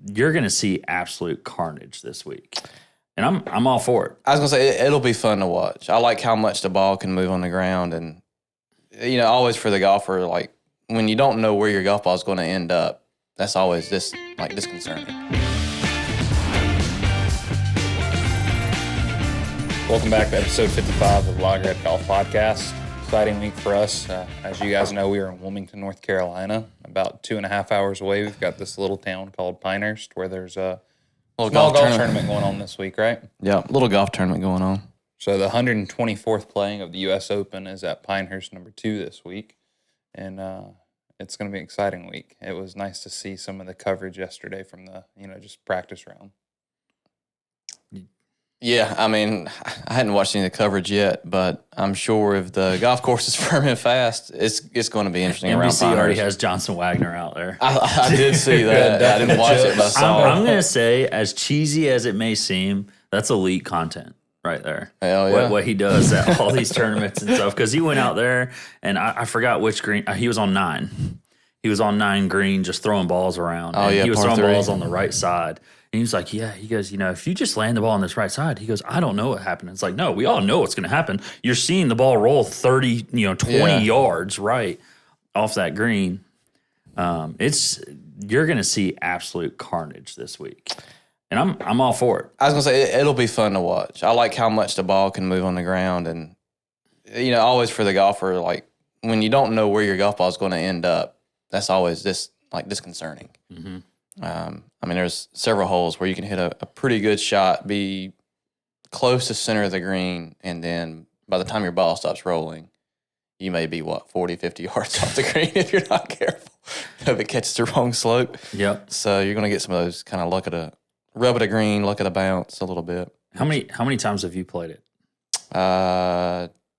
you're going to see absolute carnage this week. And I'm all for it. I was going to say, it'll be fun to watch. I like how much the ball can move on the ground. And, always for the golfer, like, when you don't know where your golf ball is going to end up, that's always disconcerting. Welcome back to episode 55 of Loggerhead Golf Podcast. Exciting week for us. As you guys know, we are in Wilmington, North Carolina, about 2.5 hours away. We've got this little town called Pinehurst where there's a small golf tournament going on this week, right? Yeah, little golf tournament going on. So the 124th playing of the U.S. Open is at Pinehurst No. 2 this week, and it's going to be an exciting week. It was nice to see some of the coverage yesterday from the, just practice round. Yeah, I mean, I hadn't watched any of the coverage yet, but I'm sure if the golf course is firm and fast, it's going to be interesting around NBC Pinehurst. already has Johnson Wagner out there. I did see that. I didn't watch it, but I saw I'm going to say, as cheesy as it may seem, that's elite content right there. Hell yeah. What he does at all these tournaments and stuff. Because he went out there, and I forgot which green. He was on 9. He was on 9 green, just throwing balls around. Oh, yeah, he was par throwing 3. balls on the right side. And he was like, yeah, he goes, if you just land the ball on this right side, he goes, I don't know what happened. It's like, no, we all know what's going to happen. You're seeing the ball roll 30, 20 yards right off that green. You're going to see absolute carnage this week. And I'm all for it. I was going to say, it'll be fun to watch. I like how much the ball can move on the ground. And, always for the golfer, like, when you don't know where your golf ball is going to end up, that's always disconcerting. Mm-hmm. There's several holes where you can hit a pretty good shot, be close to center of the green, and then by the time your ball stops rolling, you may be, 40, 50 yards off the green if you're not careful, if it catches the wrong slope. Yep. So you're going to get some of those kind of luck at a rub at a green, luck at a bounce a little bit. How many times have you played it?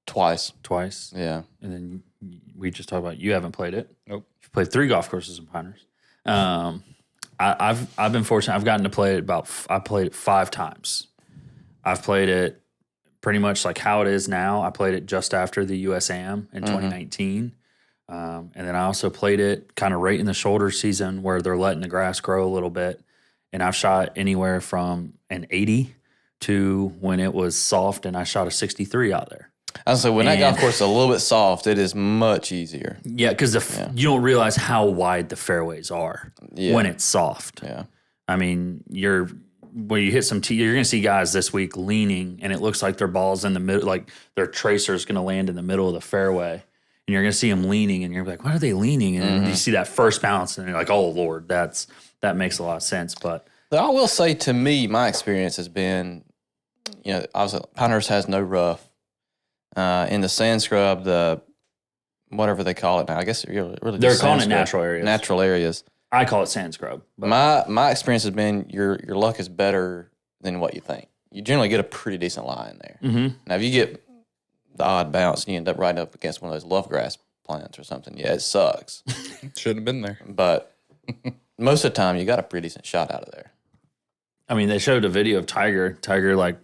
Twice. Twice? Yeah. And then we just talked about you haven't played it. Nope. You've played 3 golf courses in Pinehurst. I've been fortunate. I've gotten to play it I played it 5 times. I've played it pretty much like how it is now. I played it just after the USAM in 2019. And then I also played it kind of right in the shoulder season where they're letting the grass grow a little bit. And I've shot anywhere from an 80 to when it was soft, and I shot a 63 out there. I was like, when that golf course is a little bit soft, it is much easier. Yeah, because you don't realize how wide the fairways are when it's soft. Yeah. I mean, when you hit some tee, you're going to see guys this week leaning, and it looks like their ball's in the middle, like their tracer's going to land in the middle of the fairway. And you're going to see them leaning, and you're like, why are they leaning? And you see that first bounce, and you're like, oh, Lord, that makes a lot of sense. But I will say, to me, my experience has been, obviously Pinehurst has no rough. In the sand scrub, the whatever they call it now, I guess really they're calling it natural areas. Natural areas. I call it sand scrub. But my experience has been your luck is better than what you think. You generally get a pretty decent lie in there. Mm-hmm. Now, if you get the odd bounce and you end up right up against one of those love grass plants or something, yeah, it sucks. Shouldn't have been there. But most of the time, you got a pretty decent shot out of there. I mean, they showed a video of Tiger like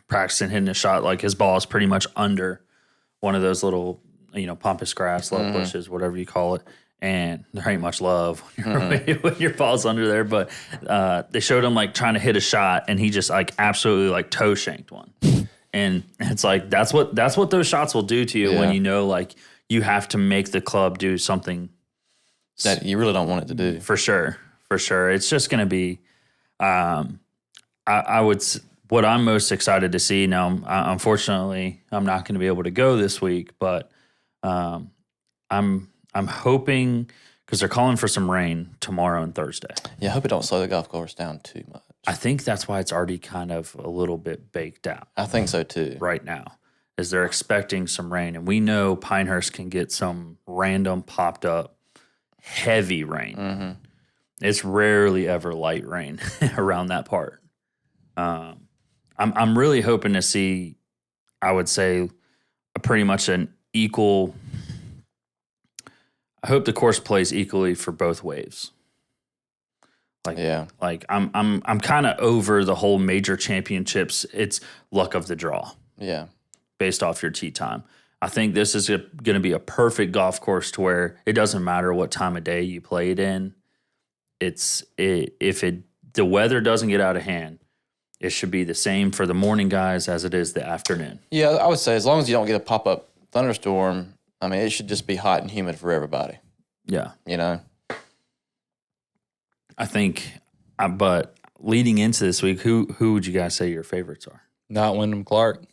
practicing hitting a shot, like his ball is pretty much under one of those little, pampas grass, love bushes, whatever you call it. And there ain't much love when your ball's under there. But they showed him like trying to hit a shot, and he just like absolutely like toe shanked one. And it's like that's what those shots will do to you when like you have to make the club do something that you really don't want it to do. For sure. It's just going to be. I would. What I'm most excited to see now, unfortunately, I'm not going to be able to go this week, but I'm hoping, because they're calling for some rain tomorrow and Thursday. Yeah, I hope it don't slow the golf course down too much. I think that's why it's already kind of a little bit baked out. I think so too. Right now, is they're expecting some rain, and we know Pinehurst can get some random popped up heavy rain. Mm-hmm. It's rarely ever light rain around that part. I'm really hoping to see, I would say, pretty much an equal. I hope the course plays equally for both waves. I'm kind of over the whole major championships. It's luck of the draw. Yeah, based off your tee time. I think this is going to be a perfect golf course to where it doesn't matter what time of day you play it in. If it the weather doesn't get out of hand, it should be the same for the morning guys as it is the afternoon. Yeah, I would say as long as you don't get a pop-up thunderstorm, I mean, it should just be hot and humid for everybody. Yeah. You know? I think, but leading into this week, who would you guys say your favorites are? Not Wyndham Clark.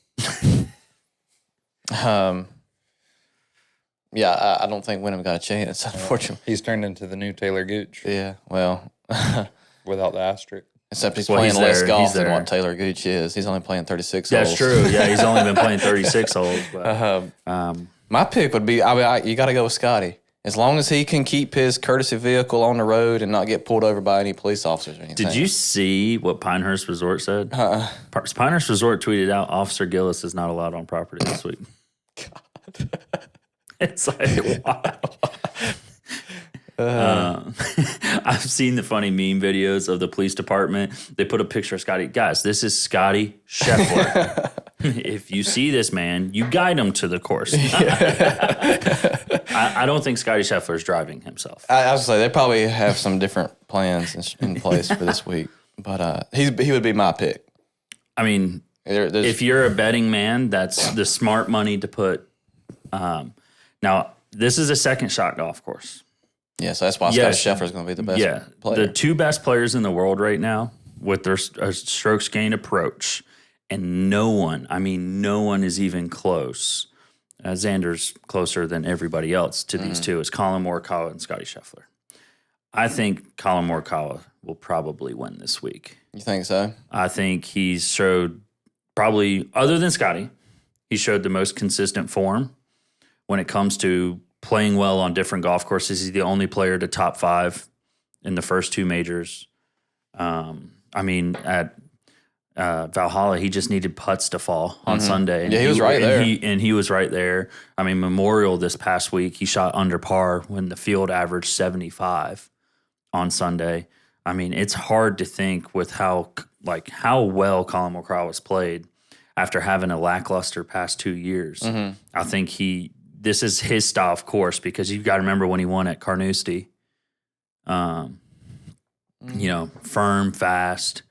Yeah, I don't think Wyndham got a chance, unfortunately. He's turned into the new Taylor Gooch Yeah, well, without the asterisk. except he's Well, playing he's less there. golf He's than there. what Taylor Gooch is. He's only playing 36 holes. That's true. Yeah, he's only been playing 36 holes. But, My pick would be, you got to go with Scottie. As long as he can keep his courtesy vehicle on the road and not get pulled over by any police officers or anything. did you see what Pinehurst Resort said? Pinehurst Resort tweeted out, Officer Gillis is not allowed on property this week. God. It's like, wow. I've seen the funny meme videos of the police department. They put a picture of Scottie. Guys, this is Scottie Scheffler. If you see this man, you guide him to the course. I don't think Scottie Scheffler is driving himself. I was say they probably have some different plans in place for this week, but he would be my pick. I mean, if you're a betting man, that's the smart money to put. Now, this is a second shot golf course. Yeah, so that's why Scottie Scheffler is going to be the best player. The two best players in the world right now with their strokes gained approach, and no one is even close. Xander's closer than everybody else to these two is Collin Morikawa and Scottie Scheffler. I think Collin Morikawa will probably win this week. You think so? I think he's showed probably, other than Scottie, he showed the most consistent form when it comes to playing well on different golf courses. He's the only player to top 5 in the first 2 majors. At Valhalla, he just needed putts to fall on Sunday. And he was right there. He was right there. I mean, Memorial this past week, he shot under par when the field averaged 75 on Sunday. I mean, it's hard to think with how well Collin Morikawa's played after having a lackluster past 2 years. I think this is his style of course, because you've got to remember when he won at Carnoustie. Firm, fast.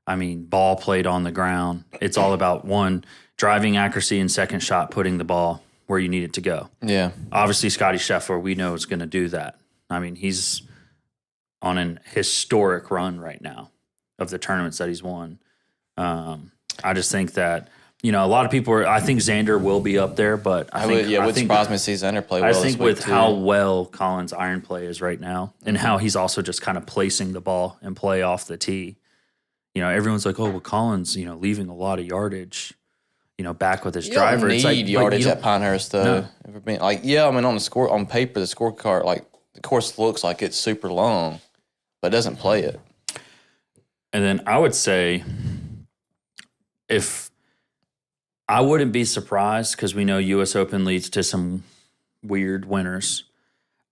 I mean, ball played on the ground. It's all about, one, driving accuracy, and second shot, putting the ball where you need it to go. Yeah. Obviously, Scottie Scheffler, we know, is going to do that. I mean, he's on an historic run right now of the tournaments that he's won. I just think that, a lot of people I think Xander will be up there, but I think it would surprise me to see Xander play well this week. I think with how well Collin's iron play is right now, and how he's also just kind of placing the ball and play off the tee. Everyone's like, oh, well, Collin's, leaving a lot of yardage, back with his driver. It's like yardage at Pinehurst, though. No. On paper, the scorecard, the course looks like it's super long, but it doesn't play it. And then I would say, I wouldn't be surprised, because we know U.S. Open leads to some weird winners.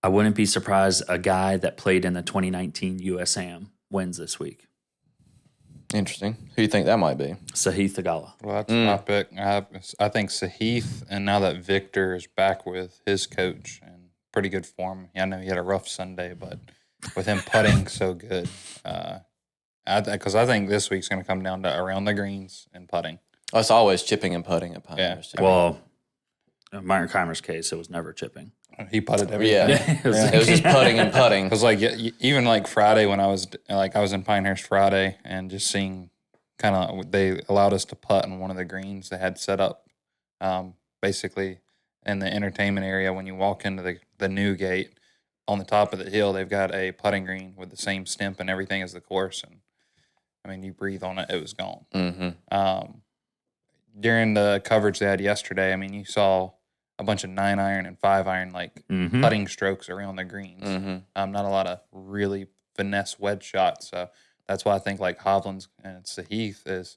I wouldn't be surprised a guy that played in the 2019 USAM wins this week. Interesting. Who do you think that might be? Sahith Theegala. Well, that's my pick. I think Sahith, and now that Victor is back with his coach and pretty good form. I know he had a rough Sunday, but with him putting so good, because I think this week's going to come down to around the greens and putting. Oh, it's always chipping and putting at Pinehurst. Yeah. Well, in Myron Keimer's case, it was never chipping. He putted every day. Yeah. It was just putting and putting. Because even Friday when I was in Pinehurst Friday, and just seeing they allowed us to putt in one of the greens they had set up, basically in the entertainment area. When you walk into the new gate on the top of the hill, they've got a putting green with the same stimp and everything as the course. And I mean, you breathe on it, it was gone. Mm-hmm. During the coverage they had yesterday, I mean, you saw a bunch of 9-iron and 5-iron putting strokes around the greens. Mm-hmm. Not a lot of really finesse wedge shots. So that's why I think Hovland's and Sahith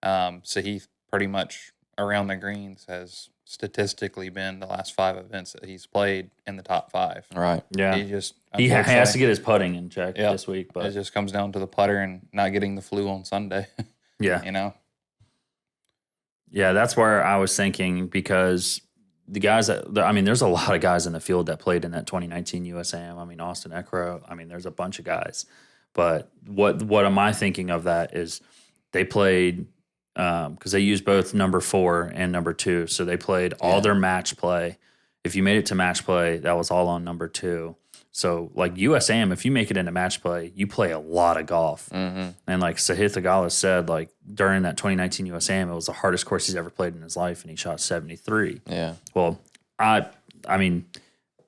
Sahith pretty much around the greens has statistically been the last 5 events that he's played in the top 5. Right. Yeah. He has to get his putting in check this week, but it just comes down to the putter and not getting the flu on Sunday. Yeah. Yeah, that's where I was thinking, because the guys there's a lot of guys in the field that played in that 2019 USAM. I mean, Austin Eckroat. I mean, there's a bunch of guys. But what am I thinking of that is they played because they used both number 4 and number 2. So they played all their match play. If you made it to match play, that was all on number 2. So like USAM, if you make it into match play, you play a lot of golf. And like Sahith Theegala said, like during that 2019 USAM, it was the hardest course he's ever played in his life, and he shot 73. Yeah. Well, I mean,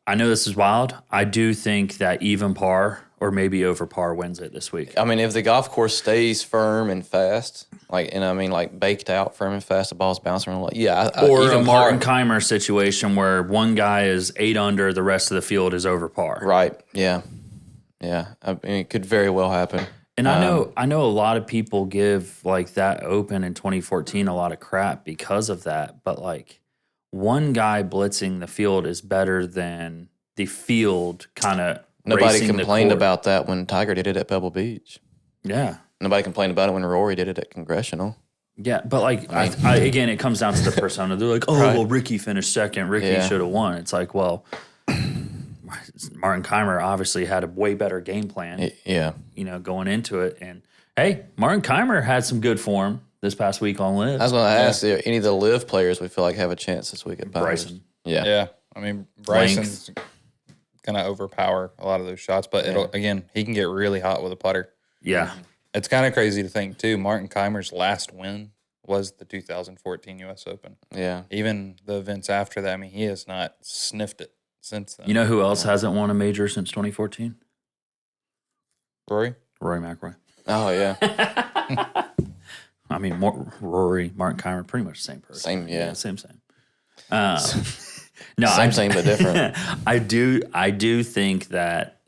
I know this is wild. I do think that even par or maybe over par wins it this week. I mean, if the golf course stays firm and fast, like baked out firm and fast, the ball's bouncing around. Or a Martin Keimer situation where one guy is 8 under, the rest of the field is over par. Right. Yeah. Yeah. I mean, it could very well happen. And I know a lot of people give like that Open in 2014 a lot of crap because of that, but like one guy blitzing the field is better than the field kind of. Nobody complained about that when Tiger did it at Pebble Beach. Yeah. Nobody complained about it when Rory did it at Congressional. Yeah, but like, I again, it comes down to the persona. They're like, well, Ricky finished second. Ricky should have won. It's like, well, Martin Keimer obviously had a way better game plan. Going into it. And hey, Martin Keimer had some good form this past week on Live. I was going to ask, any of the Live players we feel like have a chance this week at Pinehurst? Bryson. Yeah. Yeah. I mean, Bryson's going to overpower a lot of those shots, but again, he can get really hot with a putter. Yeah. It's kind of crazy to think, too. Martin Keimer's last win was the 2014 U.S. Open. Yeah. Even the events after that, I mean, he has not sniffed it since then. You know who else hasn't won a major since 2014? Rory McIlroy. Oh, yeah. I mean, Rory, Martin Keimer, pretty much the same person. Same, yeah. Same. No, same but different. I do think that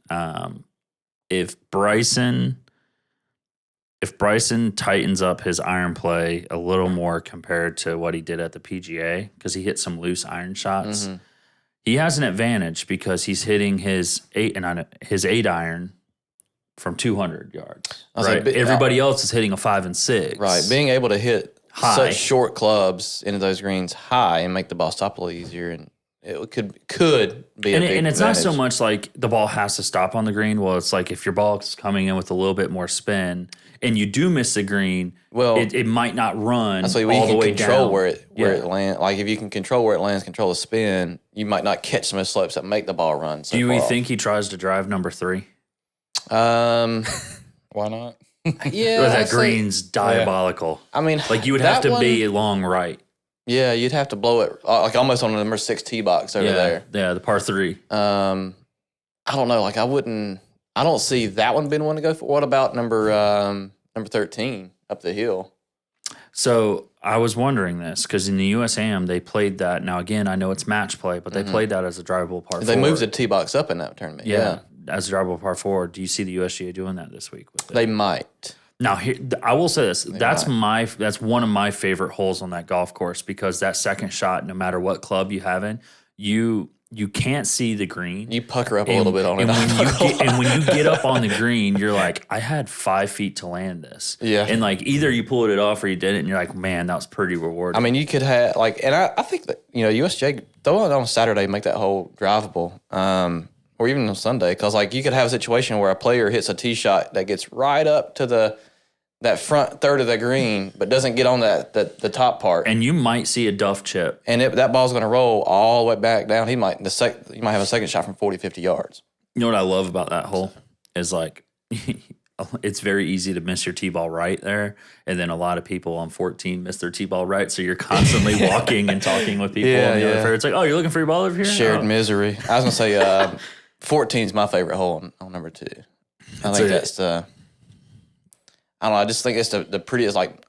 if Bryson tightens up his iron play a little more compared to what he did at the PGA, because he hit some loose iron shots, he has an advantage because he's hitting his 8 iron from 200 yards. Right? Everybody else is hitting a 5 and 6. Right, being able to hit high. Such short clubs into those greens high and make the ball stop a little easier, and it could be a big and it's advantage. not so much like the ball has to stop on the green. Well, it's like if your ball is coming in with a little bit more spin and you do miss the green, it might not run that's why all the way control down. where it lands. Like if you can control where it lands, control the spin, you might not catch some of the slopes that make the ball run. So do we think he tries to drive number 3? Why not? Yeah, that green's diabolical. I mean, like you would have to be long right. Yeah, you'd have to blow it like almost on the number 6 tee box over there. Yeah, the par 3. I don't know. Like I don't see that one being one to go for. What about number 13 up the hill? So I was wondering this because in the USAM they played that. Now again, I know it's match play, but they played that as a drivable par 4. They moved the tee box up in that tournament. Yeah, as a drivable par 4. Do you see the USGA doing that this week with it? They might. Now, here, I will say this. That's one of my favorite holes on that golf course because that second shot, no matter what club you have in, you can't see the green. You pucker up a little bit on it. And when you get up on the green, you're like, I had 5 feet to land this. Yeah. And like either you pulled it off or you didn't, and you're like, man, that was pretty rewarding. I mean, you could have and I think that USGA throw it on Saturday, make that hole drivable. Or even on Sunday, because like you could have a situation where a player hits a tee shot that gets right up to that front third of the green, but doesn't get on the top part, and you might see a duff chip, and that ball's going to roll all the way back down. You might have a second shot from 40, 50 yards. You know what I love about that hole is like it's very easy to miss your tee ball right there, and then a lot of people on 14 miss their tee ball right, so you're constantly walking and talking with people on the other fair. It's like, oh, you're looking for your ball over here? Shared misery. I was going to say 14 is my favorite hole on number 2. I think that's the. I don't know. I just think it's the prettiest. Like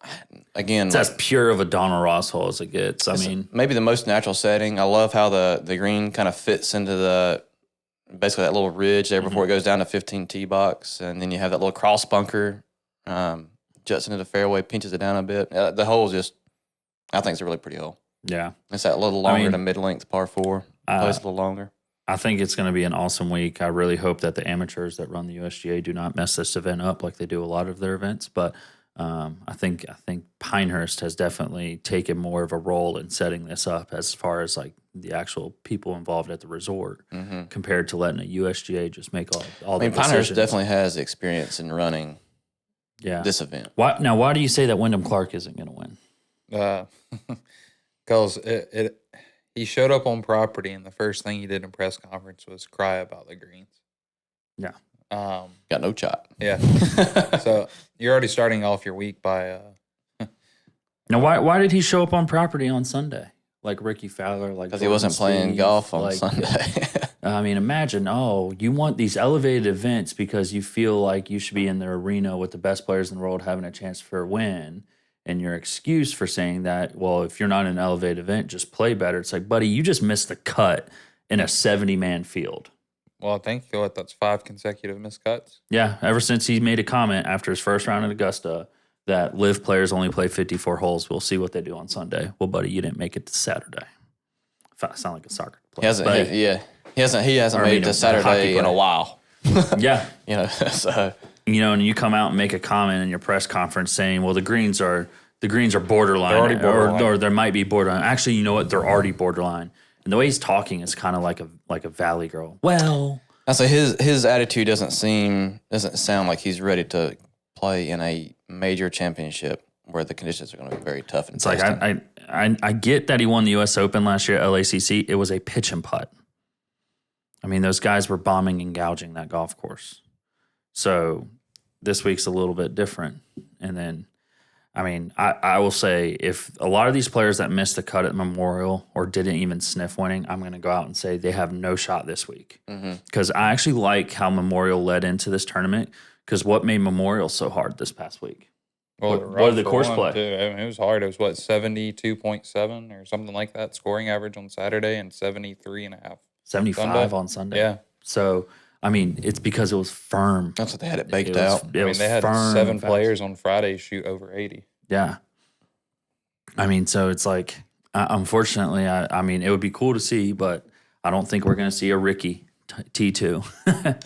again, it's as pure of a Donald Ross hole as it gets. I mean, maybe the most natural setting. I love how the green kind of fits into basically that little ridge there before it goes down to 15 tee box, and then you have that little cross bunker, juts into the fairway, pinches it down a bit. The hole just, I think it's a really pretty hole. Yeah, it's that little longer to mid length par 4. Plays a little longer. I think it's going to be an awesome week. I really hope that the amateurs that run the USGA do not mess this event up like they do a lot of their events. But I think Pinehurst has definitely taken more of a role in setting this up as far as like the actual people involved at the resort compared to letting a USGA just make all the decisions. Pinehurst definitely has experience in running this event. Why do you say that Wyndham Clark isn't going to win? Because he showed up on property, and the first thing he did in press conference was cry about the greens. Yeah. Got no shot. Yeah. So you're already starting off your week by. Now, why did he show up on property on Sunday? Like Ricky Fowler, like because he wasn't playing golf on Sunday. I mean, imagine, you want these elevated events because you feel like you should be in the arena with the best players in the world having a chance for a win. And your excuse for saying that, well, if you're not in an elevated event, just play better. It's like, buddy, you just missed the cut in a 70-man field. Well, I think that's 5 consecutive missed cuts. Yeah, ever since he made a comment after his first round at Augusta that LIV players only play 54 holes. We'll see what they do on Sunday. Well, buddy, you didn't make it to Saturday. If I sound like a soccer player. He hasn't made it to Saturday in a while. Yeah. So and you come out and make a comment in your press conference saying, well, the greens are borderline, They're already borderline. Or there might be borderline. Actually, you know what? They're already borderline. And the way he's talking is kind of like a valley girl. Well, I say his attitude doesn't sound like he's ready to play in a major championship where the conditions are going to be very tough. It's like I get that he won the U.S. Open last year at LACC. It was a pitch and putt. I mean, those guys were bombing and gouging that golf course. So this week's a little bit different. And then, I mean, I will say if a lot of these players that missed the cut at Memorial or didn't even sniff winning, I'm going to go out and say they have no shot this week. Because I actually like how Memorial led into this tournament because what made Memorial so hard this past week? Well, what did the course play? Too. I mean, it was hard. It was, 72.7 or something like that scoring average on Saturday and 73.5. 75 on Sunday. Yeah. So, I mean, it's because it was firm. That's what they had it baked out. They had 7 players on Friday shoot over 80. Yeah. I mean, so it's like, unfortunately, I mean, it would be cool to see, but I don't think we're going to see a Ricky T2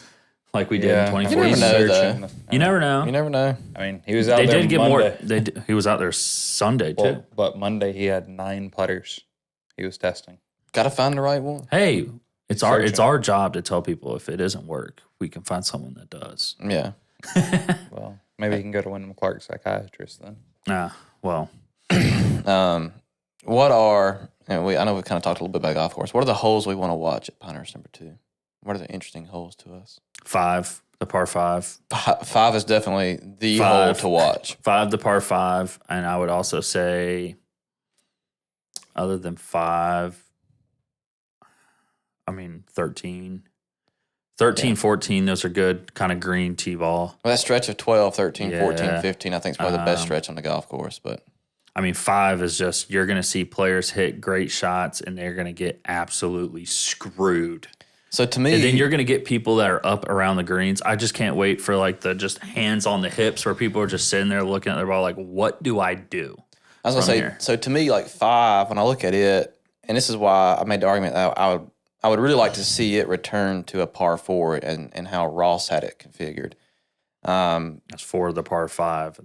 like we did in 2014. You never know. You never know. I mean, he was out there Monday. He was out there Sunday, too. But Monday he had 9 putters he was testing. Got to find the right one. Hey, it's our job to tell people if it doesn't work, we can find someone that does. Yeah. Well, maybe he can go to Wyndham Clark psychiatrist then. Well. What are, I know we kind of talked a little bit about golf course. What are the holes we want to watch at Pinehurst number 2? What are the interesting holes to us? 5, the par 5. 5 is definitely the hole to watch. 5, the par 5. And I would also say, other than 5, I mean, 13. 13, 14, those are good, kind of green T-ball. Well, that stretch of 12, 13, 14, 15, I think is probably the best stretch on the golf course. But I mean, 5 is just, you're going to see players hit great shots, and they're going to get absolutely screwed. So to me... And then you're going to get people that are up around the greens. I just can't wait for, like, the just hands on the hips where people are just sitting there looking at their ball like, what do I do? I was going to say, so to me, like, 5, when I look at it, and this is why I made the argument that I would really like to see it return to a par 4 and how Ross had it configured. That's 4 the par 5.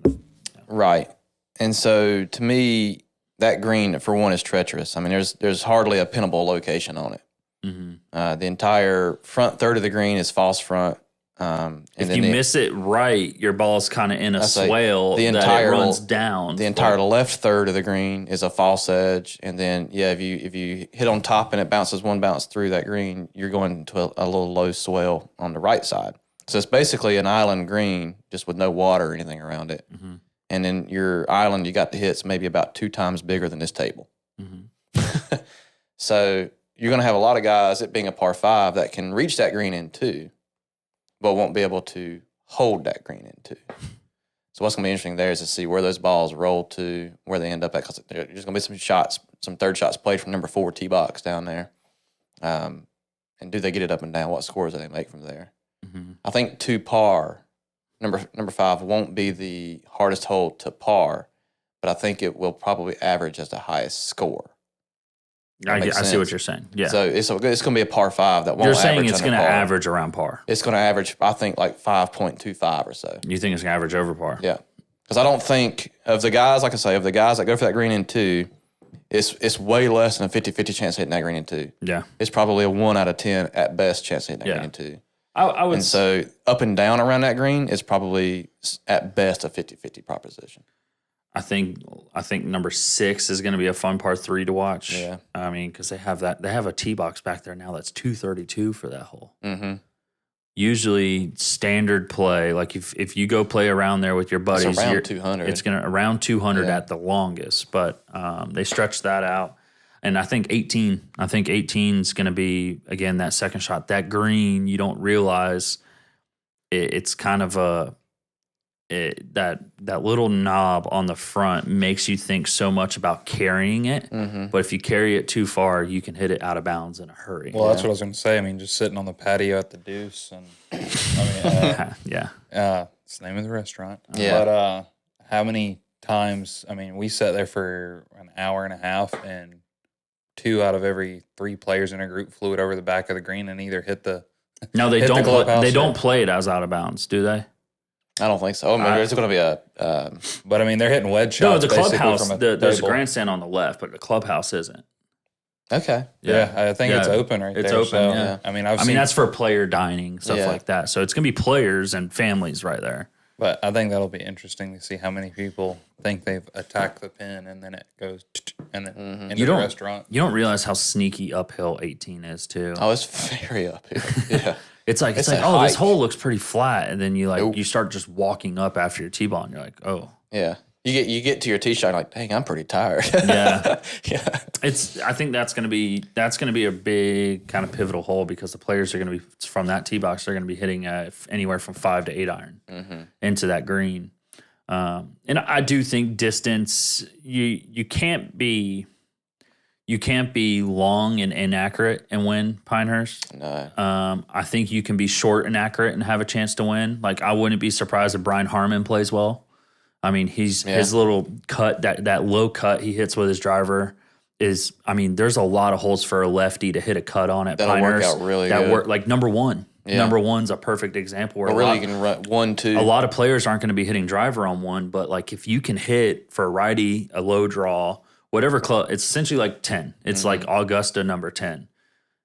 Right. And so to me, that green, for one, is treacherous. I mean, there's hardly a pinnable location on it. The entire front third of the green is false front. If you miss it right, your ball's kind of in a swale that it runs down. The entire left third of the green is a false edge, and then if you hit on top and it bounces one bounce through that green, you're going to a little low swale on the right side. So it's basically an island green, just with no water or anything around it. And then your island, you got the hits maybe about 2 times bigger than this table. So you're going to have a lot of guys, it being a par 5, that can reach that green in 2. But won't be able to hold that green in 2. So what's going to be interesting there is to see where those balls roll to, where they end up at, because there's going to be some shots, some third shots played from number 4 tee box down there. And do they get it up and down? What scores do they make from there? I think to par, number 5 won't be the hardest hole to par, but I think it will probably average as the highest score. I see what you're saying. Yeah. So it's going to be a par 5 that won't. You're saying it's going to average around par. It's going to average, I think, like 5.25 or so. You think it's going to average over par? Yeah. Because I don't think of the guys, like I say, of the guys that go for that green in 2, it's way less than a 50-50 chance of hitting that green in 2. Yeah. It's probably a 1 out of 10 at best chance of hitting that green in 2. I would. And so up and down around that green is probably at best a 50-50 proposition. I think number 6 is going to be a fun par 3 to watch. Yeah. I mean, because they have a tee box back there now that's 232 for that hole. Mm-hmm. Usually standard play, like if you go play around there with your buddies, It's around 200. It's going to around 200 at the longest, but they stretch that out. And I think 18 is going to be, again, that second shot. That green, you don't realize it's kind of that little knob on the front makes you think so much about carrying it. Mm-hmm. But if you carry it too far, you can hit it out of bounds in a hurry. Well, that's what I was going to say. I mean, just sitting on the patio at the Deuce, and it's the name of the restaurant. Yeah. But how many times? I mean, we sat there for an hour and a half, and 2 out of every 3 players in a group flew it over the back of the green and either hit the. No, they hit the don't. clubhouse They or- don't play it as out of bounds, do they? I don't think so. I mean, there's going to be a But I mean, they're hitting wedge No, shots. the basically clubhouse. from a There's a table. grandstand on the left, but the clubhouse isn't. okay. Yeah, I think it's Yeah. open right It's there. open, So, yeah. I mean, I mean, that's for player dining, stuff Yeah. like that. So it's going to be players and families right there. But I think that'll be interesting to see how many people think they've attacked the pin and then it goes and then into You the don't- restaurant. You don't realize how sneaky uphill 18 is, too. Oh, it's very uphill. Yeah. It's like, It's oh, a this hike. hole looks pretty flat. And then Nope. you start just walking up after your tee ball and you're like, oh. Yeah. You get to your tee shot, like, dang, I'm pretty tired. Yeah. Yeah. I think that's going to be a big kind of pivotal hole because the players are going to be from that tee box. They're going to be hitting anywhere from 5 to 8 iron into that green. And I do think distance. You can't be long and inaccurate and win Pinehurst. No. I think you can be short and accurate and have a chance to win. Like I wouldn't be surprised if Brian Harmon plays well. I mean, his little cut, that low cut he hits with his driver is, I mean, there's a lot of holes for a lefty to hit a cut on at That'll Pinehurst. work out really good. Like number 1. Yeah. Number 1's a perfect example where Or really, you can run 1, 2. a lot of players aren't going to be hitting driver on 1, but like if you can hit for a righty, a low draw, whatever club, it's essentially like 10. It's like Augusta number 10.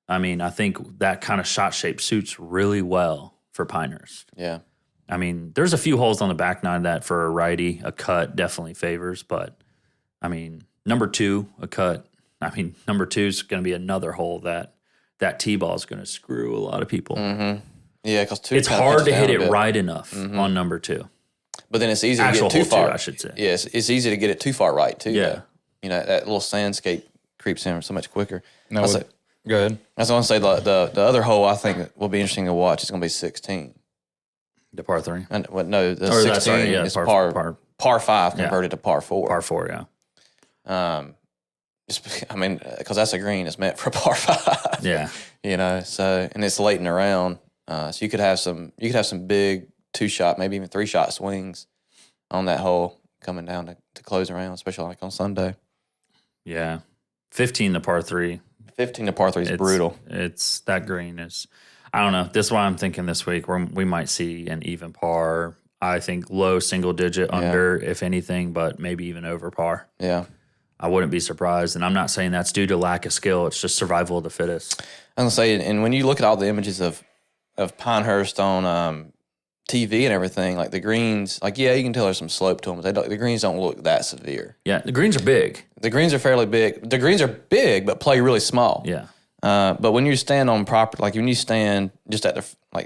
I mean, I think that kind of shot shape suits really well for Pinehurst. Yeah. I mean, there's a few holes on the back nine that for a righty, a cut definitely favors. But, I mean, number 2, a cut. I mean, number 2 is going to be another hole that tee ball is going to screw a lot of people. Mm-hmm. Yeah, because 2 It's kinda hard pitches to down hit a it bit. right enough on number 2. But then it's easy to Actual get too hole far. 2, I should say. Yes, it's easy to get it too far right, too. Yeah. Though. You know, that little sandscape creeps in so much quicker. No, go ahead. I was going to say the other hole I think will be interesting to watch is going to be 16. The par 3. And no, the Or 16 is par 5 converted to par 4. Par 4, yeah. I mean, because that's a green, it's meant for par 5. Yeah. You know, so and it's late in the round, so you could have some big 2-shot, maybe even 3-shot swings on that hole coming down to close the round, especially like on Sunday. Yeah. 15 the par 3. 15 to par 3 is brutal. It's that green is, I don't know. This is why I'm thinking this week we might see an even par. I think low single digit under, if anything, but maybe even over par. Yeah. I wouldn't be surprised. And I'm not saying that's due to lack of skill. It's just survival of the fittest. I'm gonna say, and when you look at all the images of Pinehurst on TV and everything, like the greens, like you can tell there's some slope to them. But the greens don't look that severe. Yeah, the greens are big. The greens are fairly big. The greens are big, but play really small. Yeah. But when you stand on proper, like when you stand just at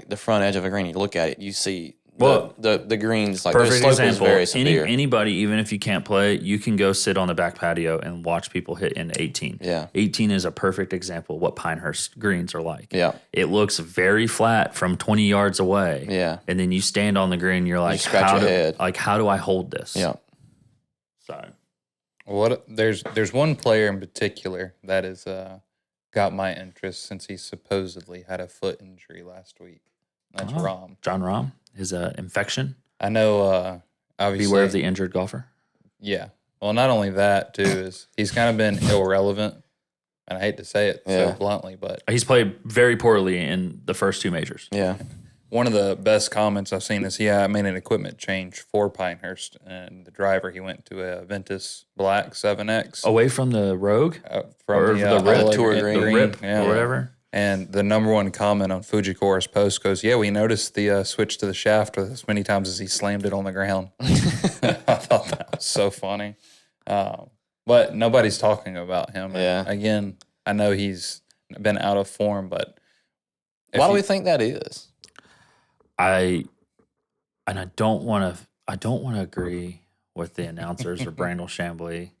the front edge of a green, you look at it, you see the greens, like the Perfect slope example. is very severe. Anybody, even if you can't play, you can go sit on the back patio and watch people hit into 18. Yeah. 18 is a perfect example of what Pinehurst greens are like. Yeah. It looks very flat from 20 yards away. Yeah. And then you stand on the green, you're like, scratch your head. how do I hold this? Yeah. So There's one player in particular that has got my interest since he supposedly had a foot injury last week. That's Rahm. Jon Rahm, his infection. I know. Obviously, Beware of the injured golfer. Yeah. Well, not only that too is he's kind of been irrelevant, and I hate to say it so bluntly, but He's played very poorly in the first 2 majors. Yeah. One of the best comments I've seen is, I made an equipment change for Pinehurst, and the driver, he went to a Ventus Black 7X. Away from the Rogue? From the Rip, Tour Green, Green. The Rip yeah. or whatever? And the number one comment on Fujikura's post goes, we noticed the switch to the shaft as many times as he slammed it on the ground. I thought that was so funny. But nobody's talking about him. Yeah. And again, I know he's been out of form, but... Why do we think that is? I don't want to agree with the announcers or Brandel Chambly.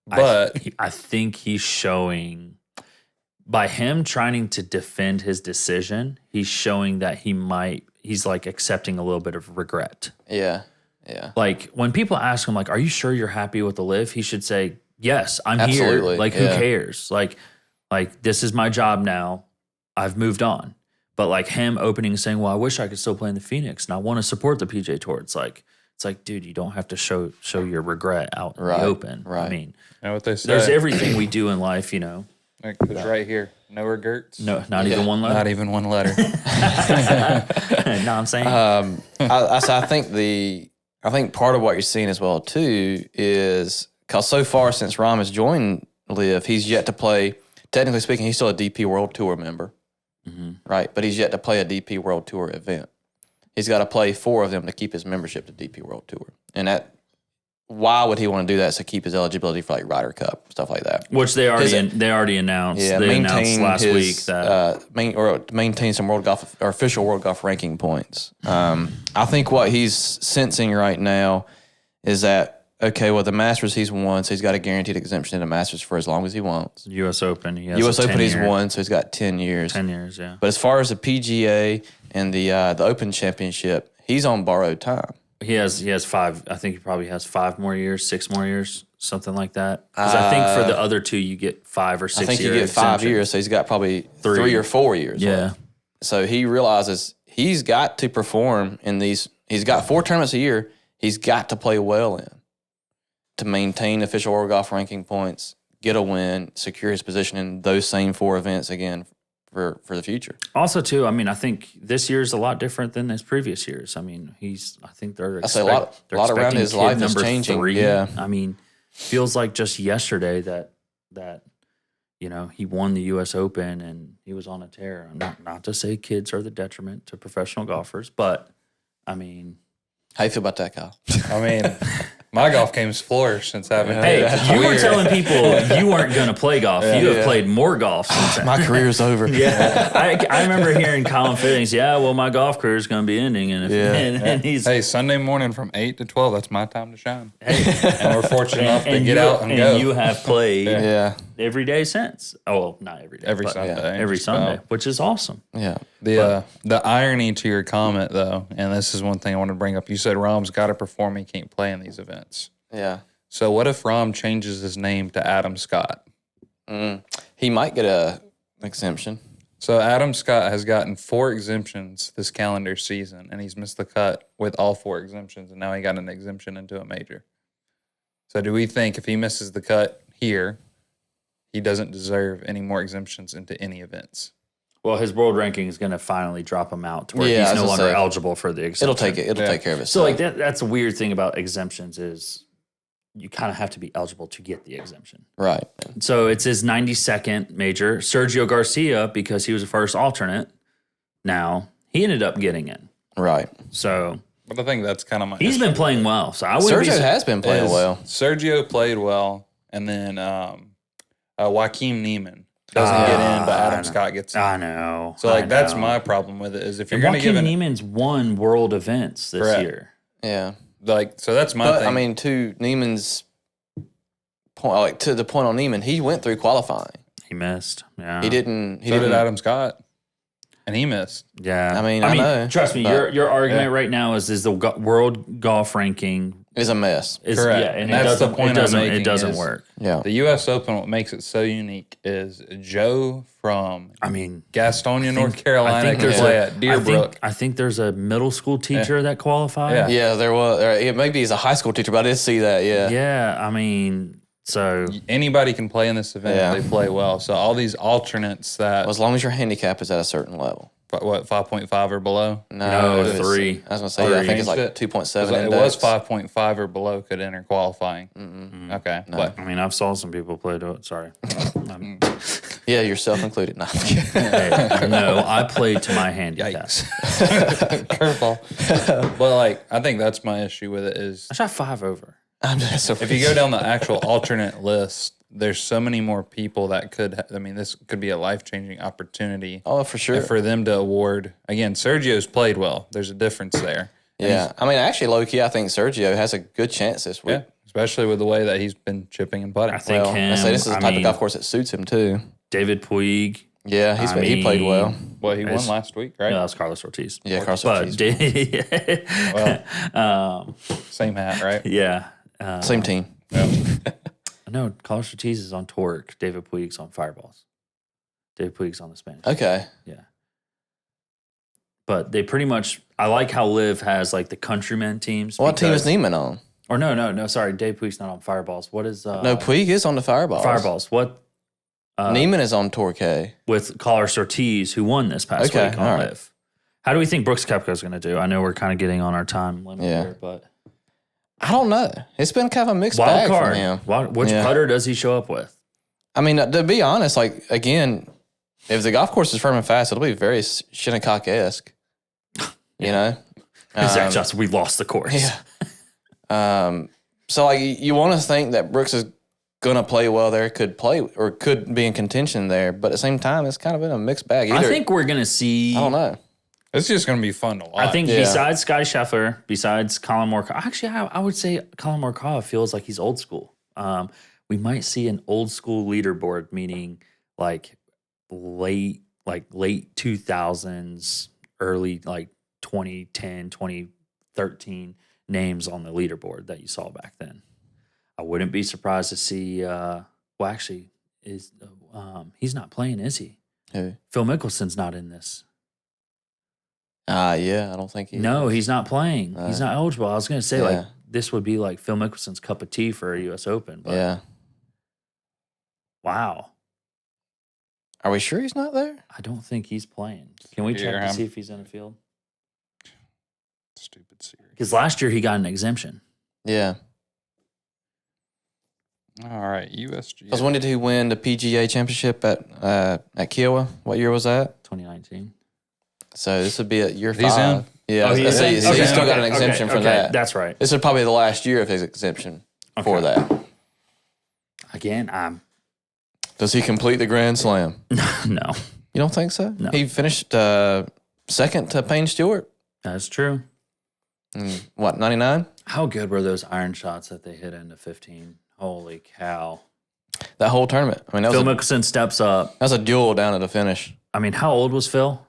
But I think he's showing, by him trying to defend his decision, he's showing that he's like accepting a little bit of regret. Yeah. Yeah. Like when people ask him, like, "Are you sure you're happy with the live?" He should say, "Yes, I'm Absolutely. here." Like, who cares? Like this is my job now. I've moved on. But like him opening and saying, "Well, I wish I could still play in the Phoenix, and I want to support the PJ Tour." It's like, dude, you don't have to show your regret out in the open. Right. I mean, you know what they say? there's everything we do in life, It's right here. No regrets. No, not even one letter. Not even one letter. No, I'm saying. I think part of what you're seeing as well too is because so far since Rahm has joined Live, he's yet to play. Technically speaking, he's still a DP World Tour member, right? But he's yet to play a DP World Tour event. He's got to play 4 of them to keep his membership to DP World Tour, and why would he want to do that? Is to keep his eligibility for like Ryder Cup stuff like that, which they already announced. Yeah, they announced last week that maintain some world golf or official world golf ranking points. I think what he's sensing right now is that the Masters he's won, so he's got a guaranteed exemption in the Masters for as long as he wants. U.S. Open, U.S. Open he's won, so he's got 10 years. 10 years, yeah. But as far as the PGA and the Open Championship, he's on borrowed time. He has 5. I think he probably has 5 more years, 6 more years, something like that. Because I think for the other 2, you get 5 or 6 years. I think you get 5 years, so he's got probably 3 or 4 years. Yeah. left. So he realizes he's got to perform in these. He's got 4 tournaments a year. He's got to play well in to maintain official world golf ranking points, get a win, secure his position in those same 4 events again for the future. Also, too, I mean, I think this year is a lot different than his previous years. I mean, I think they're a lot around his life is changing. 3. Yeah. I mean, feels like just yesterday that he won the U.S. Open and he was on a tear. Not to say kids are the detriment to professional golfers, but I mean, how you feel about that, Kyle? I mean, my golf game's flourished since having. Hey, you were telling people you weren't going to play golf. You have played more golf since then. My career's over. Yeah, I remember hearing Colin Fittings. Yeah, well, my golf career is going to be ending, and he's Sunday morning from 8 to 12. That's my time to shine. Hey, and we're fortunate enough to get out and go. And you have played every day since. Oh, well, not every day. Every Sunday. Every Sunday, which is awesome. Yeah. The irony to your comment, though, and this is one thing I want to bring up. You said Rahm's got to perform. He can't play in these events. Yeah. So what if Rahm changes his name to Adam Scott? He might get an exemption. So Adam Scott has gotten 4 exemptions this calendar season, and he's missed the cut with all 4 exemptions, and now he got an exemption into a major. So do we think if he misses the cut here, he doesn't deserve any more exemptions into any events? Well, his world ranking is going to finally drop him out to where he's no longer eligible for the exemption. It'll take care of it. So like that's a weird thing about exemptions is you kind of have to be eligible to get the exemption. Right. So it's his 92nd major. Sergio Garcia, because he was the first alternate, now he ended up getting in. Right. So, but I think that's kind of my. He's been playing well. So Sergio has been playing well. Sergio played well, and then Joaquin Niemann doesn't get in, but Adam Scott gets in. I know. So that's my problem with it is if you're going to give Joaquin Niemann's won world events this year. Yeah. So that's my thing. I mean, to Niemann's point, to the point on Niemann, he went through qualifying. He missed. Yeah. He didn't. So did Adam Scott, and he missed. Yeah. I mean, I know, trust me. Your argument right now is the world golf ranking is a mess. Correct. Yeah, and that's the point I'm making. It doesn't work. Yeah. The U.S. Open, what makes it so unique is Joe from Gastonia, North Carolina, could play at Deerbrook. I think there's a middle school teacher that qualified. Yeah, there was. Maybe he's a high school teacher, but I did see that. Yeah. Yeah, I mean, so anybody can play in this event if they play well. So all these alternates that, as long as your handicap is at a certain level. What, 5.5 or below? No, it was- 3. I was gonna say, yeah, I think it's like Changed it? 2.7. It was 5.5 or below could enter qualifying. Okay. No. But I mean, I've saw some people play to it. Sorry. Yeah, yourself included. No, Hey, no, I played to my handicap. curveball. But like, I think that's my issue with it is I shot 5 over. I'm just so if you go down the actual alternate list, there's so many more people that could. I mean, this could be a life-changing opportunity. Oh, for sure. For them to award again. Sergio's played well. There's a difference there. Yeah, I mean, actually, low key, I think Sergio has a good chance this week. Yeah, especially with the way that he's been chipping and putting. I think Well, him. I say this is the I type mean, of golf course that suits him too. David Puig. Yeah, he played well. Well, he won last week, right? No, that was Carlos Ortiz. Yeah, Carlos But Ortiz. Same hat, right? yeah. Same team. No, Carlos Ortiz is on Torque. David Puig's on Fireballs. David Puig's on the Spanish. Okay. Yeah. But they pretty much, I like how Liv has like the countrymen teams. What team is because- Neiman on? Or no, sorry. Dave Puig's not on Fireballs. What is No, Puig is on the Fireballs. Fireballs? What Neiman is on Torquay. with Carlos Ortiz, who won this past Okay, week on all right. Liv? How do we think Brooks Koepka is going to do? I know we're kind of getting on our time limit Yeah. here, but I don't know. It's been kind of a mixed wild bag card. for him. Which Yeah. putter does he show up with? I mean, to be honest, like again, if the golf course is firm and fast, it'll be very Shinnecock-esque. You know, Is that just we lost the course? yeah. So like you want to think that Brooks is gonna play well there, could play or could be in contention there, but at the same time, it's kind of in a mixed bag. I think we're going to see. I don't know. It's just going to be fun to watch. I think Yeah. besides Scottie Scheffler, besides Collin Morikawa, actually, I would say Collin Morikawa feels like he's old school. We might see an old school leaderboard, meaning like late 2000s, early like 2010, 2013 names on the leaderboard that you saw back then. I wouldn't be surprised to see. Actually, he's not playing, is he? Who? Phil Mickelson's not in this. Yeah, I don't think he. No, he's not playing. He's not eligible. I was going to say, like, Yeah. this would be like Phil Mickelson's cup of tea for a U.S. Open. But Yeah. wow. Are we sure he's not there? I don't think he's playing. Can we check Hear to him. see if he's in the field? Stupid series. Because last year he got an exemption. Yeah. All right, USG. Because when did he win the PGA Championship at Kiowa? What year was that? 2019. So this would be at year He's 5. in? Yeah, he is so in? he's Okay, still got okay, an exemption okay, for okay. that. That's right. This is probably the last year of his exemption for that. Again, I'm Does he complete the Grand Slam? no. You don't think so? No. He finished second to Payne Stewart. That's true. What, 99? How good were those iron shots that they hit into 15? Holy cow. That whole tournament. I mean, that Phil was, Mickelson steps up. that was a duel down at the finish. I mean, how old was Phil?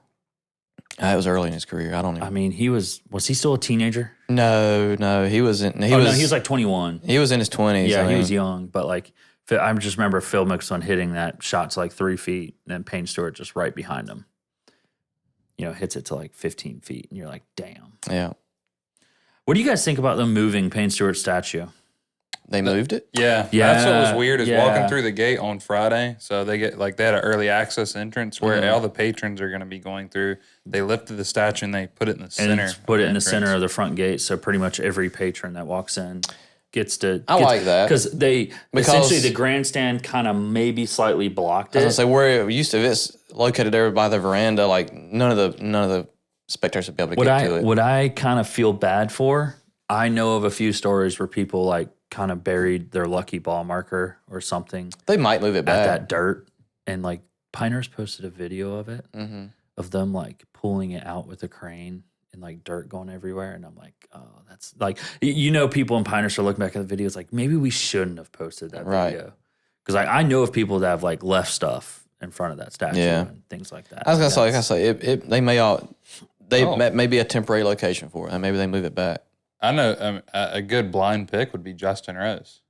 It was early in his career. I don't even. I mean, was he still a teenager? No, he wasn't. He was like 21. He was in his 20s. Yeah, I he mean. was young, but like I just remember Phil Mickelson hitting that shot to like 3 feet, and then Payne Stewart just right behind him. You know, hits it to like 15 feet, and you're like, damn. Yeah. What do you guys think about them moving Payne Stewart's statue? They moved it? Yeah, Yeah, that's what was weird is yeah. walking through the gate on Friday. So they had an early access entrance where all the patrons are going to be going through. They lifted the statue and they put it in the center. And put it in the entrance. center of the front gate, so pretty much every patron that walks in gets to. I like that. because essentially the grandstand kind of maybe slightly blocked I it. was gonna say where it used to, it's located there by the veranda. Like none of the spectators would be able to get to it. What I kind of feel bad for, I know of a few stories where people like kind of buried their lucky ball marker or something They might move it at back. that dirt, and like Pinehurst posted a video of it of them like pulling it out with a crane and like dirt going everywhere, and I'm like, oh, that's like people in Pinehurst are looking back at the videos like maybe we shouldn't have posted that Right. video because I know of people that have like left stuff in front of that statue Yeah. and things like that. I was gonna say, like I say, they may Oh. may be a temporary location for it, and maybe they move it back. I know a good blind pick would be Justin Rose.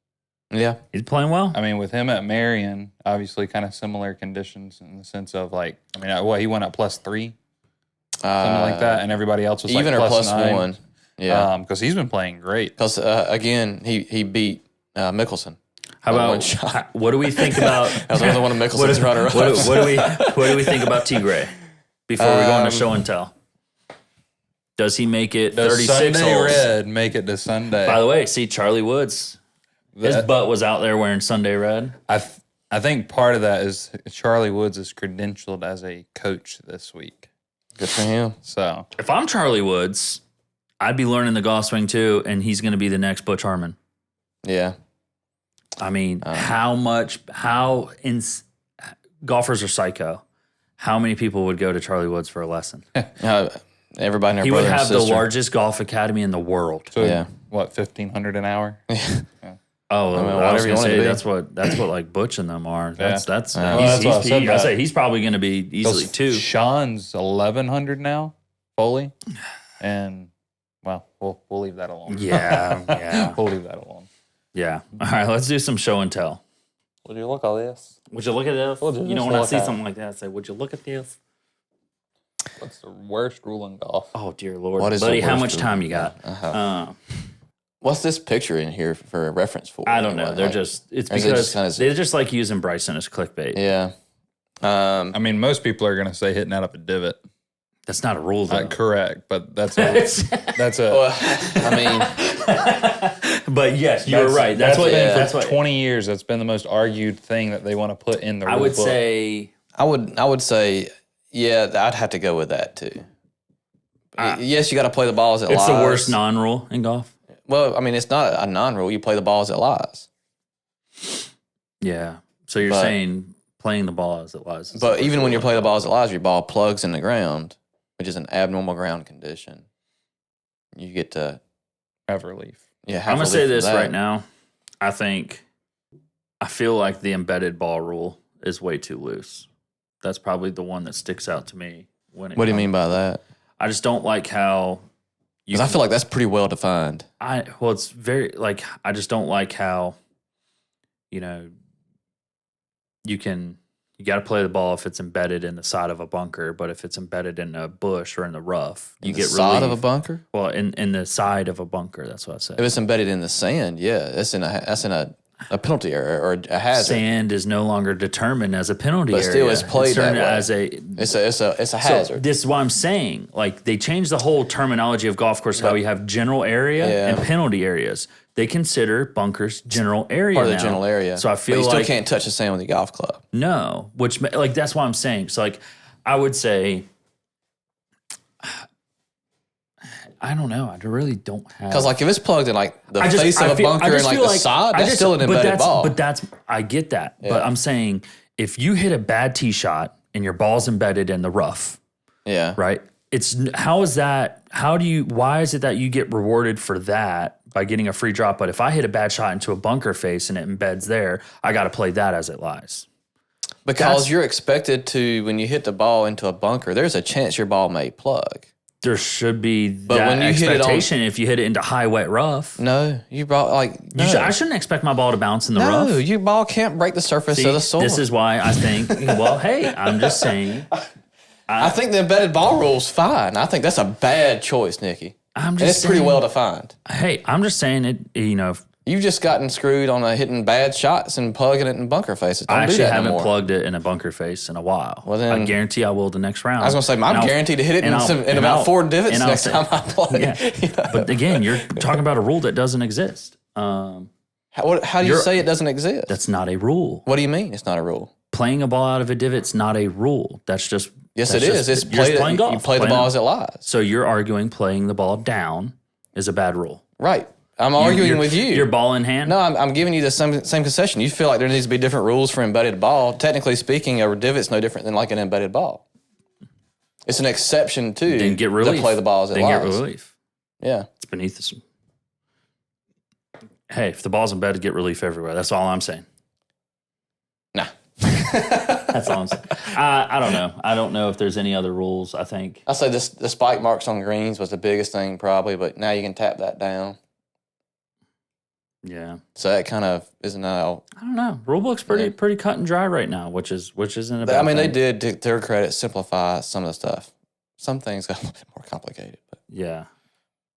Yeah, He's playing well. I mean, with him at Marion, obviously kind of similar conditions in the sense of like, I mean, he went up +3, something like that, and everybody else was even like or plus +9. one. Yeah, because he's been playing great. because again, he beat Mickelson. How one about shot. what do we think about? That was another one of Mickelson's runner-ups. What do we think about Tigray before we go into show and tell? Does he make it Does 36 Sunday holes? Red make it to Sunday? By the way, see, Charlie Woods, his butt was out there wearing Sunday Red. I think part of that is Charlie Woods is credentialed as a coach this week. Good for him. So If I'm Charlie Woods, I'd be learning the golf swing too, and he's going to be the next Butch Harmon. Yeah. I mean, golfers are psycho. How many people would go to Charlie Woods for a lesson? Everybody and their He would brother and have the sister. largest golf academy in the world. So Yeah. what, 1,500 an hour? Oh, I mean, I was whatever going you to want it say to be. that's what like Butch and them are. That's Well, that's what I said I that. say he's probably going to be easily Because two. Sean's 1,100 now, fully. And, well, we'll leave that alone. Yeah. We'll leave that alone. Yeah. All right, let's do some show and tell. Would you look at this? Would you look at this? Would you You know, just when I look see at something like that, I say, would you look at this? What's the worst rule in golf? Oh, dear Lord. What is the Buddy, how worst much rule? time you got? What's this picture in here for a reference for? I don't know. Anyway? They're Like, it's or is it because just kinda- they just like using Bryson as clickbait. Yeah. I mean, most people are going to say hitting out of a divot. That's not a rule, though. Correct, but that's a Well, I mean, But yes, you're right. That's what. yeah. That's for what. 20 years. That's been the most argued thing that they want to put in the I rule would book. say. I would say, yeah, I'd have to go with that too. Yes, you got to play the balls at It's lies. the worst non-rule in golf. Well, I mean, it's not a non-rule. You play the balls at lies. Yeah. So you're But- saying playing the ball as it was. is But the even worst when you rule. play the balls at lies, your ball plugs in the ground, which is an abnormal ground condition. You get to have relief. have I'm gonna relief say from this that. right now. I feel like the embedded ball rule is way too loose. That's probably the one that sticks out to me. What do you mean by that? I just don't like how. Because I feel like that's pretty well defined. It's very like I just don't like how, you got to play the ball if it's embedded in the side of a bunker, but if it's embedded in a bush or in the rough, you get side relief. of a bunker. Well, in the side of a bunker, that's what I said. If it's embedded in the sand, yeah, that's in a penalty area or a hazard. Sand is no longer determined as a penalty But area. still, it's played that determined way. as a. It's a So hazard. this is what I'm saying. Like they changed the whole terminology of golf course. How you have general area Yeah. and penalty areas. They consider bunkers general area Part of the now. general area. So I but feel you still like can't touch the sand with your golf club. no, which like that's what I'm saying. So like I would say. I don't know. I really don't have. Because like if it's plugged in like the I just- face I of a feel- I bunker and just like feel the side, that's still an but embedded ball. But I get that. But I'm saying if you hit a bad tee shot and your ball's embedded in the rough, yeah. right? Why is it that you get rewarded for that by getting a free drop? But if I hit a bad shot into a bunker face and it embeds there, I got to play that as it lies. Because you're expected to, when you hit the ball into a bunker, there's a chance your ball may plug. There should be But that when you hit it on- expectation if you hit it into high, wet rough. No, you brought like no. I shouldn't expect my ball to bounce in the rough. No, your ball can't break the surface See, of the soil. this is why I think, well, hey, I'm just saying. I think the embedded ball rule's fine. I think that's a bad choice, Nikki. I'm And just it's pretty saying- well defined. Hey, I'm just saying it, You've just gotten screwed on hitting bad shots and plugging it in bunker faces. Don't I do actually that haven't anymore. plugged it in a bunker face in a while. Well, then- I guarantee I will the next round. I was going to say, I'm guaranteed to hit it in about 4 divots next time I play. Yeah. You know? But again, you're talking about a rule that doesn't exist. How do you say it doesn't exist? That's not a rule. What do you mean it's not a rule? Playing a ball out of a divot's not a rule. That's just Yes, that's it is. just- It's you're just played, playing golf. you play the Playing- ball as it lies. So you're arguing playing the ball down is a bad rule. Right. I'm arguing with you. Your ball in hand. No, I'm giving you the same concession. You feel like there needs to be different rules for embedded ball. Technically speaking, a divot's no different than like an embedded ball. It's an exception to Then get relief. to play the ball as it Then lies. get relief. Yeah. It's beneath this. Hey, if the ball's embedded, get relief everywhere. That's all I'm saying. Nah. That's all I'm saying. I don't know. I don't know if there's any other rules. I think I say the spike marks on greens was the biggest thing probably, but now you can tap that down. yeah. So that kind of is now. I don't know. Rulebook's pretty cut and dry right now, which isn't a bad I mean, they thing. did, to their credit, simplify some of the stuff. Some things got a little bit more complicated, but Yeah.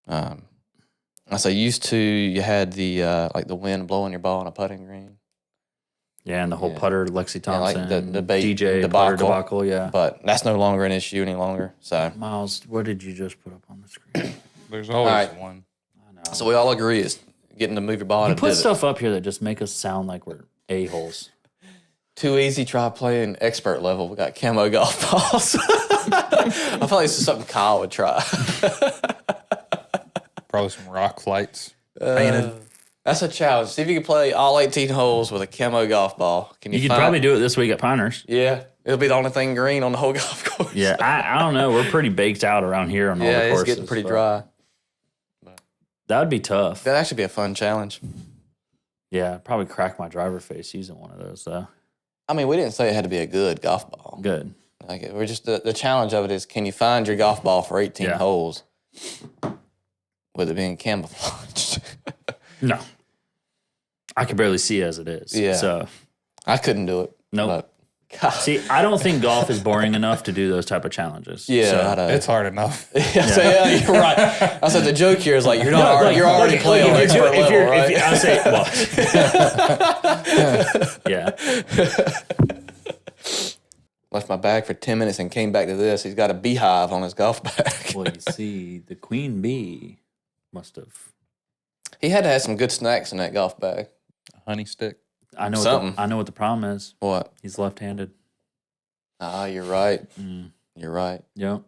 I say used to you had the like the wind blowing your ball on a putting green. Yeah, and the whole putter, Lexi Thompson, like the bait DJ putter debacle. Yeah, but that's no longer an issue any longer. So Miles, what did you just put up on the screen? There's always one. I know. So we all agree is getting to move your ball. You put stuff up here that just make us sound like we're a-holes. Too easy. Try playing expert level. We got camo golf balls. I feel like this is something Kyle would try. Probably some rock flights. Painted. That's a challenge. See if you can play all 18 holes with a camo golf ball. Can You could probably do it this week at Pinehurst. Yeah, it'll be the only thing green on the whole golf course. Yeah, I don't know. We're pretty baked out around here on all the courses. It's getting pretty dry. That would be tough. That'd actually be a fun challenge. Yeah, I'd probably crack my driver face using one of those, though. I mean, we didn't say it had to be a good golf ball. Good. Like we're just the challenge of it is, can you find your golf ball for 18 holes with it being camouflaged? No. I can barely see as it is. Yeah. So I couldn't do it. Nope. See, I don't think golf is boring enough to do those type of challenges. Yeah, So, It's hard enough. yeah, you're right. I said the joke here is like you're already playing on expert level, right? I say, well, yeah. Left my bag for 10 minutes and came back to this. He's got a beehive on his golf bag. Well, you see, the queen bee must have. He had to have some good snacks in that golf bag. A honey stick. I know. I know what the problem is. What? He's left-handed. Ah, you're right. You're right. Yep.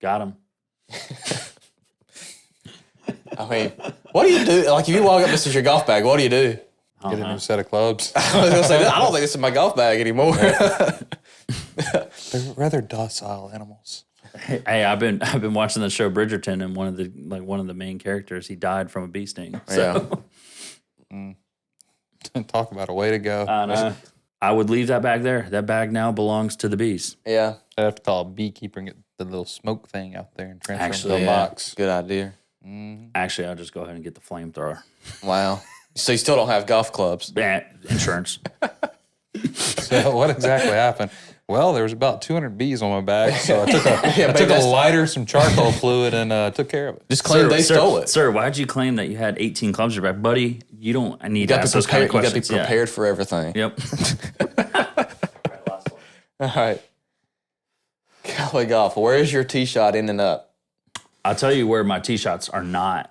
Got him. I mean, what do you do? Like, if you walk up, this is your golf bag, what do you do? Get a new set of clubs. I was going to say, I don't think this is my golf bag anymore. They're rather docile animals. Hey, I've been watching the show Bridgerton, and one of the main characters, he died from a bee sting. So. Yeah. Talk about a way to go. I know. I would leave that bag there. That bag now belongs to the bees. Yeah. I have to call a beekeeper and get the little smoke thing out there and transfer Actually, it to a box. Good idea. Actually, I'll just go ahead and get the flamethrower. Wow. So you still don't have golf clubs? Yeah, insurance. So what exactly happened? Well, there was about 200 bees on my bag, so I took a lighter, some charcoal fluid, and took care of it. Just claim they stole it. Sir, why'd you claim that you had 18 clubs in your bag? Buddy, you don't need to ask those kind of questions. You got to be prepared for everything. Yep. All right. Callaway Golf, where is your tee shot ending up? I'll tell you where my tee shots are not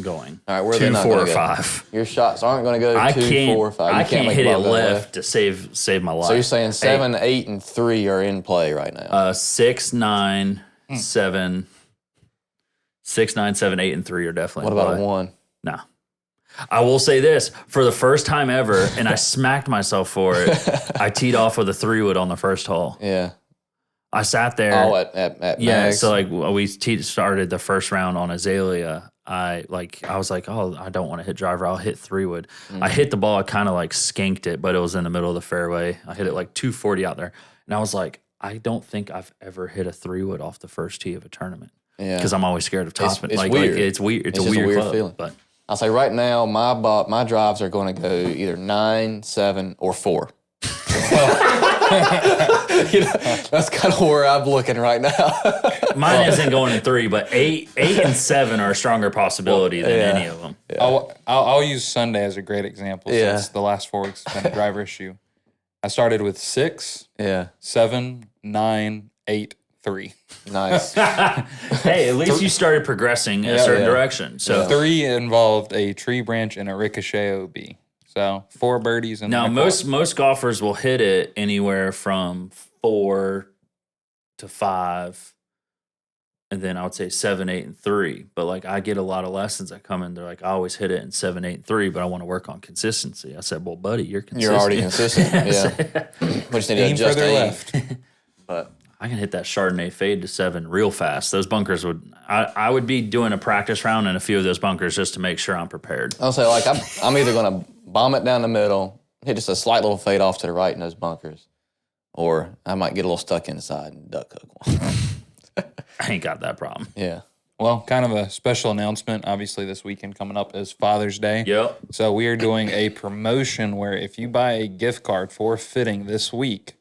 going. All right, where are 2, they not 4, gonna or go? 5. Your shots aren't going to go 2, 4, 5. I can't make hit it ball go left to save my life. So you're saying 7, 8, and 3 are in play right now? 6, 9, 7, 6, 9, 7, 8, and 3 are definitely What in about play. a 1? No. I will say this, for the first time ever, and I smacked myself for it, I teed off with a 3-wood on the first hole. Yeah. I sat there. Oh, at yeah, Mags? so like we started the first round on Azalea. I was like, oh, I don't want to hit driver. I'll hit 3-wood. I hit the ball. I kind of like skanked it, but it was in the middle of the fairway. I hit it like 240 out there. And I was like, I don't think I've ever hit a 3-wood off the first tee of a tournament. Yeah. Because I'm always scared of topping. It's like, weird. It's weird. It's a just weird club, feeling. But I'll say right now, my drives are going to go either 9, 7, or 4. That's kind of where I'm looking right now. mine isn't going in 3, but 8 and 7 are a stronger possibility than any of them. Yeah. I'll use Sunday as a great example Yeah. since the last 4 weeks has been a driver issue. I started with 6, Yeah. 7, 9, 8, 3. Nice. Hey, at least you started progressing in a certain direction. So 3 involved a tree branch and a ricochet OB. So 4 birdies and now then a most golfers will hit it anywhere from 4 to 5, and then I would say 7, 8, and 3. But like I get a lot of lessons that come in. They're like, I always hit it in 7, 8, and 3, but I want to work on consistency. I said, well, buddy, you're consistent. You're already consistent. Yeah. We just need to aim adjust further aim. left. But I can hit that Chardonnay fade to 7 real fast. Those bunkers I would be doing a practice round in a few of those bunkers just to make sure I'm prepared. I'll say, like, I'm either going to bomb it down the middle, hit just a slight little fade off to the right in those bunkers, or I might get a little stuck inside and duck hook one. I ain't got that problem. Yeah. Well, kind of a special announcement. Obviously, this weekend coming up is Father's Day. Yep. So we are doing a promotion where if you buy a gift card for fitting this week,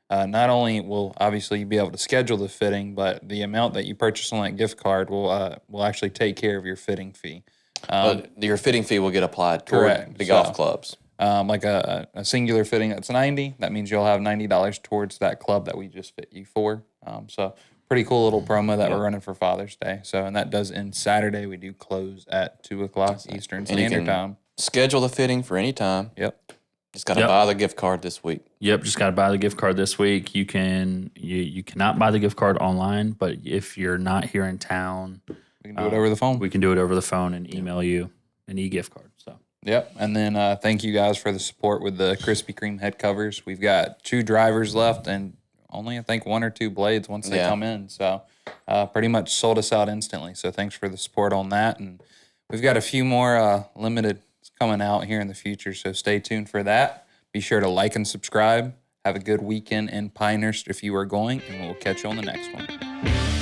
not only will obviously you be able to schedule the fitting, but the amount that you purchase on that gift card will actually take care of your fitting fee. But your fitting fee will get applied toward Correct. the golf clubs. like a singular fitting that's $90. That means you'll have $90 towards that club that we just fit you for. So pretty cool little promo that we're running for Father's Day. So, and that does end Saturday. We do close at 2:00 Eastern Standard Time. Schedule the fitting for any time. Yep. Just got to buy the gift card this week. Yep, just got to buy the gift card this week. You cannot buy the gift card online, but if you're not here in town, We can do it over the phone. we can do it over the phone and email you an e-gift card. So Yep. And then thank you guys for the support with the Krispy Kreme head covers. We've got 2 drivers left and only, I think, 1 or 2 blades once they come in. So pretty much sold us out instantly. So thanks for the support on that. And we've got a few more limited coming out here in the future. So stay tuned for that. Be sure to like and subscribe. Have a good weekend in Pinehurst if you are going, and we'll catch you on the next one.